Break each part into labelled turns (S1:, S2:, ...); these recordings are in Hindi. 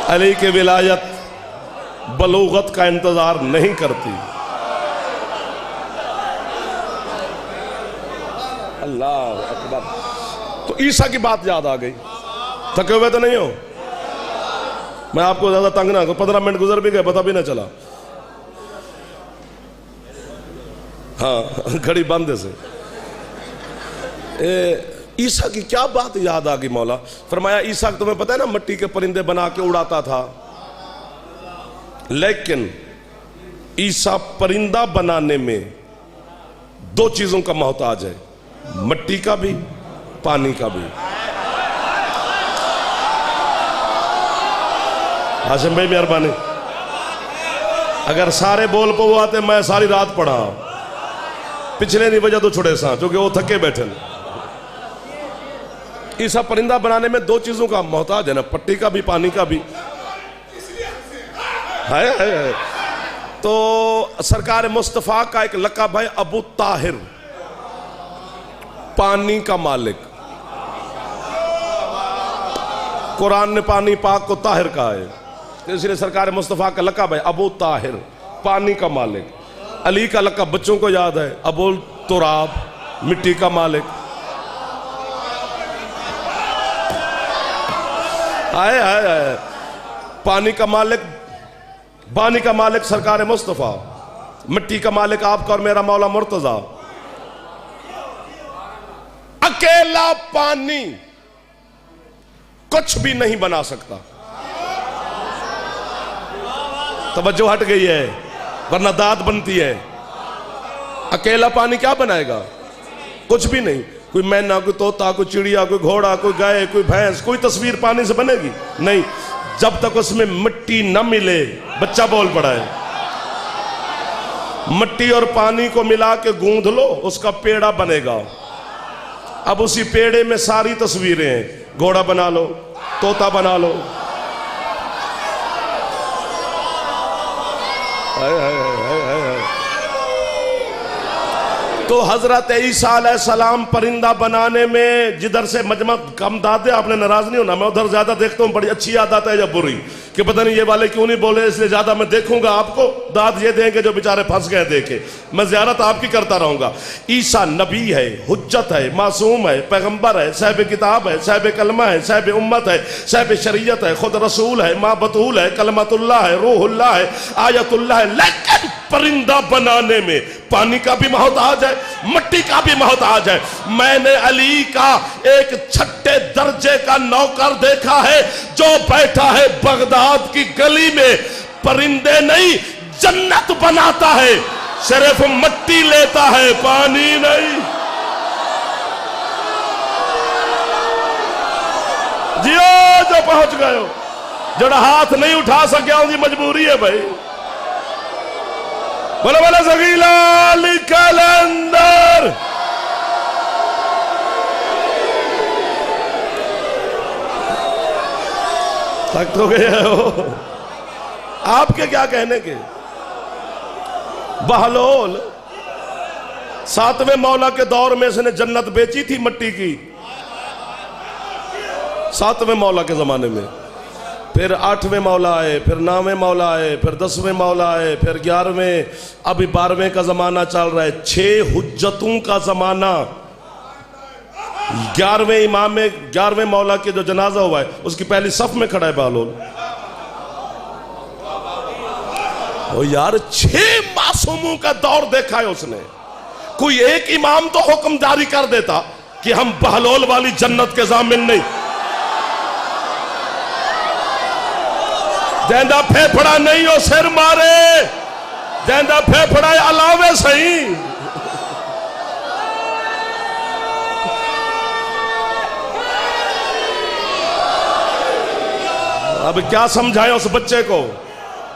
S1: अली की विलायत बलूगत का इंतजार नहीं करती। अल्लाह अकबर। तो ईसा की बात याद आ गई। थके हुए तो नहीं हो? मैं आपको ज्यादा तंग ना करूं, 15 मिनट गुजर भी गए पता भी ना चला। हाँ घड़ी बंद है से। ईसा की क्या बात याद आ गई मौला। फरमाया ईसा तुम्हें पता है ना मिट्टी के परिंदे बना के उड़ाता था, लेकिन ईसा परिंदा बनाने में दो चीजों का मोहताज है, मिट्टी का भी पानी का भी। हाशिम भाई मेहरबानी, अगर सारे बोल को वो आते मैं सारी रात पढ़ा, पिछले नहीं वजह तो छुड़े सा क्योंकि वो थके बैठे। ईसा परिंदा बनाने में दो चीजों का मोहताज है ना, पट्टी का भी पानी का भी है। तो सरकार मुस्तफा का एक लक़ब है अबू ताहिर, पानी का मालिक। कुरान ने पानी पाक को ताहिर कहा है, तो इसलिए सरकार मुस्तफा का लक़ब है अबू ताहिर, पानी का मालिक। अली का लक़ब बच्चों को याद है, अबुल तुराब, मिट्टी का मालिक। आए आए आए, पानी का मालिक, पानी का मालिक सरकार मुस्तफा, मिट्टी का मालिक आपका और मेरा मौला मुर्तजा। अकेला पानी कुछ भी नहीं बना सकता। तवज्जो हट गई है, वरना दाद बनती है। अकेला पानी क्या बनाएगा? कुछ भी नहीं। कोई मैना, कोई तोता, कोई चिड़िया, कोई घोड़ा, कोई गाय, कोई भैंस, कोई तस्वीर पानी से बनेगी नहीं, जब तक उसमें मिट्टी न मिले। बच्चा बोल पड़ा है, मिट्टी और पानी को मिला के गूंध लो, उसका पेड़ा बनेगा। अब उसी पेड़े में सारी तस्वीरें हैं, घोड़ा बना लो, तोता बना लो। तो हजरत ईसा अलैहिस्सलाम परिंदा बनाने में जिधर से मजमा कम दादे, आपने नाराज नहीं होना, मैं उधर ज्यादा देखता हूँ, बड़ी अच्छी याद आता है या बुरी, कि पता नहीं ये वाले क्यों नहीं बोले, इसलिए ज्यादा मैं देखूंगा आपको, दाद ये देंगे जो बेचारे फंस गए देखे। मैं ज़ियारत आपकी करता रहूंगा। ईसा नबी है, हुज्जत है, मासूम है, पैगंबर है, साहिब किताब है, साहिब कलमा है, साहिब उम्मत है, साहिब शरीयत है, खुद रसूल है, माँ बतूल है, कलमतुल्लाह है, रूहुल्लाह है, आयतुल्लाह है। लेकिन परिंदा बनाने में पानी का भी मोहताज है, मिट्टी का भी मोहताज है। मैंने अली का एक छठे दर्जे का नौकर देखा है जो बैठा है बगदाद की गली में, परिंदे नहीं जन्नत बनाता है, सिर्फ मिट्टी लेता है, पानी नहीं। जियो जो पहुंच गए हो, जरा हाथ नहीं उठा सके उनकी मजबूरी है भाई। बोला बोला सगीलाल कलंदर। थक तो गए हो, आपके क्या कहने के। बहलोल 7वें मौला के दौर में इसने जन्नत बेची थी मिट्टी की, 7वें मौला के जमाने में। फिर 8वें मौला आए, फिर 9वें मौला आए, फिर 10वें मौला आए, फिर 11वें, अभी 12वें का जमाना चल रहा है। 6 हुज्जतों का जमाना। 11वें इमाम में 11वें मौला के जो जनाजा हुआ है उसकी पहली सफ में खड़ा है बहलोल। ओ यार 6 मासूमों का दौर देखा है उसने। कोई एक इमाम तो हुक्म जारी कर देता कि हम बहलोल वाली जन्नत के जामिन नहीं। जैंदा फेफड़ा नहीं हो सिर मारे, जैंदा फेफड़ा अलावे सही। अब क्या समझाएं उस बच्चे को,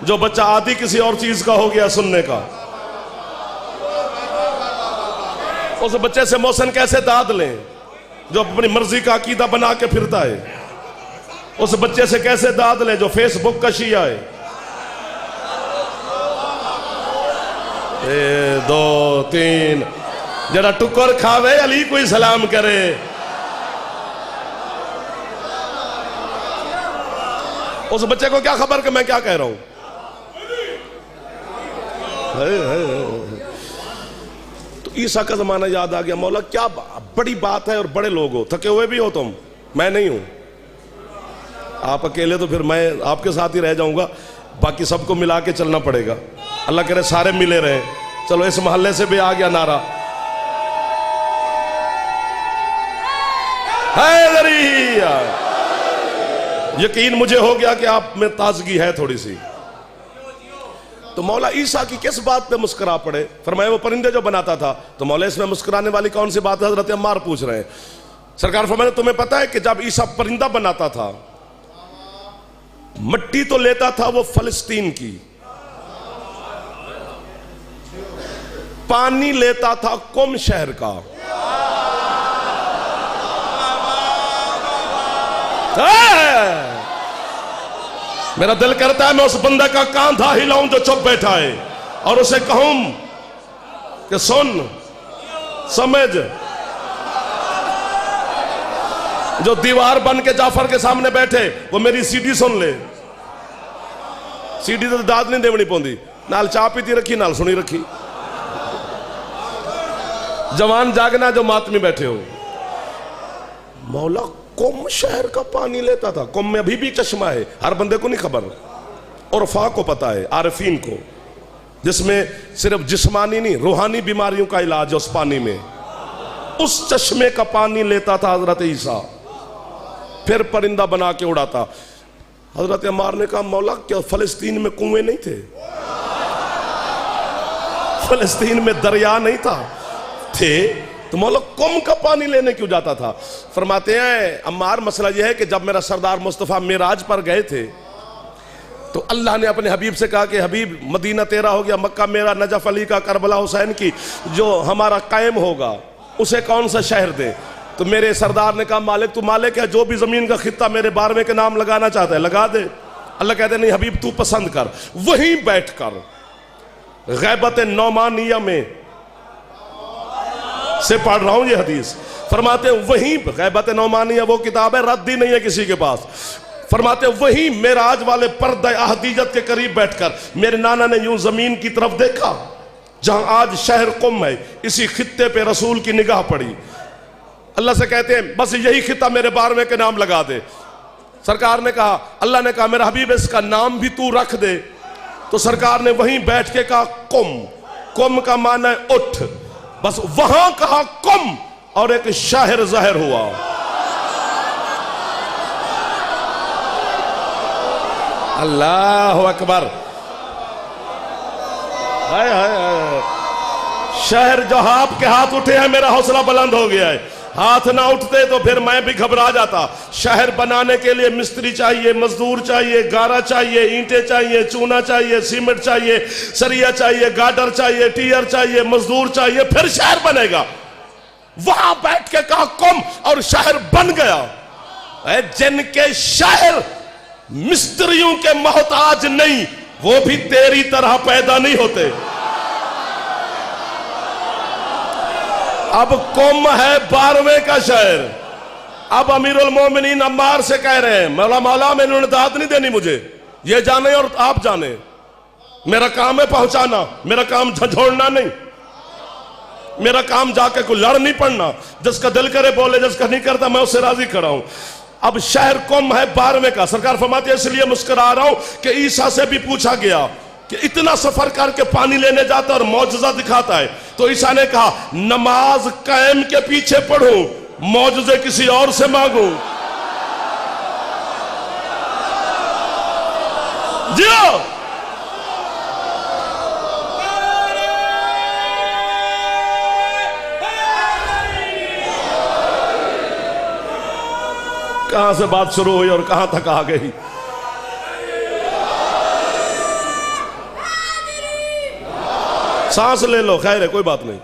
S1: जो बच्चा आदि किसी और चीज का हो गया सुनने का। उस बच्चे से मोहसिन कैसे दाद लें जो अपनी मर्जी का अकीदा बना के फिरता है। उस बच्चे से कैसे दाद लें जो फेसबुक का शिया है। 1 2 3 जरा टुकर खावे अली कोई सलाम करे। उस बच्चे को क्या खबर कि मैं क्या कह रहा हूं। तो ईसा का जमाना याद आ गया। मौला क्या बड़ी बात है, और बड़े लोग हो, थके हुए भी हो तुम, मैं नहीं हूं। आप अकेले तो फिर मैं आपके साथ ही रह जाऊंगा, बाकी सबको मिला के चलना पड़ेगा। अल्लाह करे सारे मिले रहे। चलो इस मोहल्ले से भी आ गया नारा, यकीन मुझे हो गया कि आप में ताजगी है थोड़ी सी। तो मौला ईसा की किस बात पे मुस्कुरा पड़े? फरमाया वो परिंदे जो बनाता था। तो मौला इसमें मुस्कुराने वाली कौन सी बात है? हजरत अम्मार पूछ रहे हैं। सरकार फरमाया तुम्हें पता है कि जब ईसा परिंदा बनाता था, मिट्टी तो लेता था वो फलस्तीन की, पानी लेता था कुम शहर का। मेरा दिल करता है मैं उस बंदे का कांधा हिलाऊं जो चुप बैठा है, और उसे कहूं कि सुन समझ। जो दीवार बन के जाफर के सामने बैठे वो मेरी सीडी सुन ले। सीडी तो दाद नहीं देवनी पौंदी, नाल चाह पीती रखी, नाल सुनी रखी। जवान जागना जो मातमी बैठे हो। मौला कुम शहर का पानी लेता था। कुम में अभी भी चश्मा है, हर बंदे को नहीं खबर, उर्फा को पता है, आरिफीन को, जिसमें सिर्फ जिस्मानी नहीं रूहानी बीमारियों का इलाज है उस पानी में। उस चश्मे का पानी लेता था हजरत ईसा, फिर परिंदा बना के उड़ाता। हजरत अम्मार ने कहा मौला क्या फलस्तीन में कुएं नहीं थे? फलस्तीन में दरिया नहीं था? थे तो मौला कुम का पानी लेने क्यों जाता था? फरमाते हैं अम्मार मसला यह है कि जब मेरा सरदार मुस्तफ़ा मिराज पर गए थे तो अल्लाह ने अपने हबीब से कहा कि हबीब मदीना तेरा हो गया, मक्का मेरा, नजफ अली का, करबला हुसैन की, जो हमारा कायम होगा उसे कौन सा शहर दे? तो मेरे सरदार ने कहा मालिक तू मालिक है, जो भी जमीन का खित्ता मेरे बारहवें के नाम लगाना चाहता है लगा दे। अल्लाह कहते नहीं हबीब तू पसंद कर। वहीं बैठकर गैबत नौमानिया में से पढ़ रहा हूं ये हदीस। फरमाते वहीं गैबत नौमानिया वो किताब है, रद्द ही नहीं है किसी के पास। फरमाते वहीं मेराज वाले पर्दे अहदीजत के करीब बैठकर मेरे नाना ने यूं जमीन की तरफ देखा जहां आज शहर कुम है। इसी खित्ते पे रसूल की निगाह पड़ी। अल्लाह से कहते हैं बस यही खित्ता मेरे बारहवें के नाम लगा दे। सरकार ने कहा, अल्लाह ने कहा मेरा हबीब इसका नाम भी तू रख दे। तो सरकार ने वहीं बैठ के कहा कुम। कुम का माना है उठ। बस वहां कहा कुम और एक शाहिर जाहिर हुआ। अल्लाह अकबर। हाय हाय, शहर जो आपके हाथ उठे हैं मेरा हौसला बुलंद हो गया है। हाथ ना उठते तो फिर मैं भी घबरा जाता। शहर बनाने के लिए मिस्त्री चाहिए, मजदूर चाहिए, गारा चाहिए, ईंटें चाहिए, चूना चाहिए, सीमेंट चाहिए, सरिया चाहिए, गाडर चाहिए, टीयर चाहिए, मजदूर चाहिए, फिर शहर बनेगा। वहां बैठ के कहा कुम और शहर बन गया। जिनके शहर मिस्त्रियों के मोहताज नहीं वो भी तेरी तरह पैदा नहीं होते। अब कुम है बारहवें का शहर। अब अमीरुल मोमिनीन अम्मार से कह रहे हैं मौला मौला में इन्होंने दाद नहीं देनी मुझे, ये जाने और आप जाने। मेरा काम है पहुंचाना, मेरा काम झंझोड़ना नहीं, मेरा काम जाके कोई लड़ नहीं पड़ना। जिसका दिल करे बोले, जिसका नहीं करता मैं उससे राजी खड़ा हूं। अब शहर कुम है बारहवें का। सरकार फरमाती है इसलिए मुस्कुरा रहा हूं कि ईसा से भी पूछा गया कि इतना सफर करके पानी लेने जाता और मौजज़ा दिखाता है। तो ईसा ने कहा नमाज कायम के पीछे पढ़ूं, मौजज़े किसी और से मांगूं। जियो कहां से बात शुरू हुई और कहां तक आ गई। सांस ले लो, खैर है कोई बात नहीं,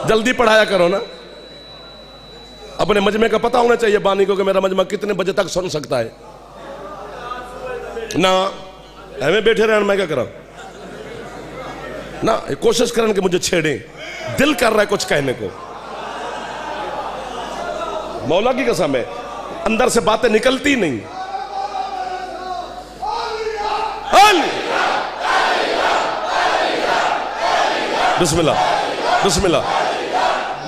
S1: जल्दी पढ़ाया करो ना। अपने मजमे का पता होना चाहिए बानी को कि मेरा मजमा कितने बजे तक सुन सकता है ना। हमें बैठे रहना मैं क्या करा ना, कोशिश करन कि मुझे छेड़े, दिल कर रहा है कुछ कहने को। मौला की कसम है अंदर से बातें निकलती नहीं। बिस्मिल्लाह बिस्मिल्लाह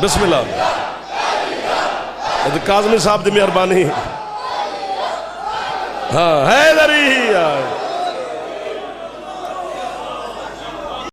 S1: बिस्मिल्लाह। काज़मी साहब की मेहरबानी। हाँ हैदरी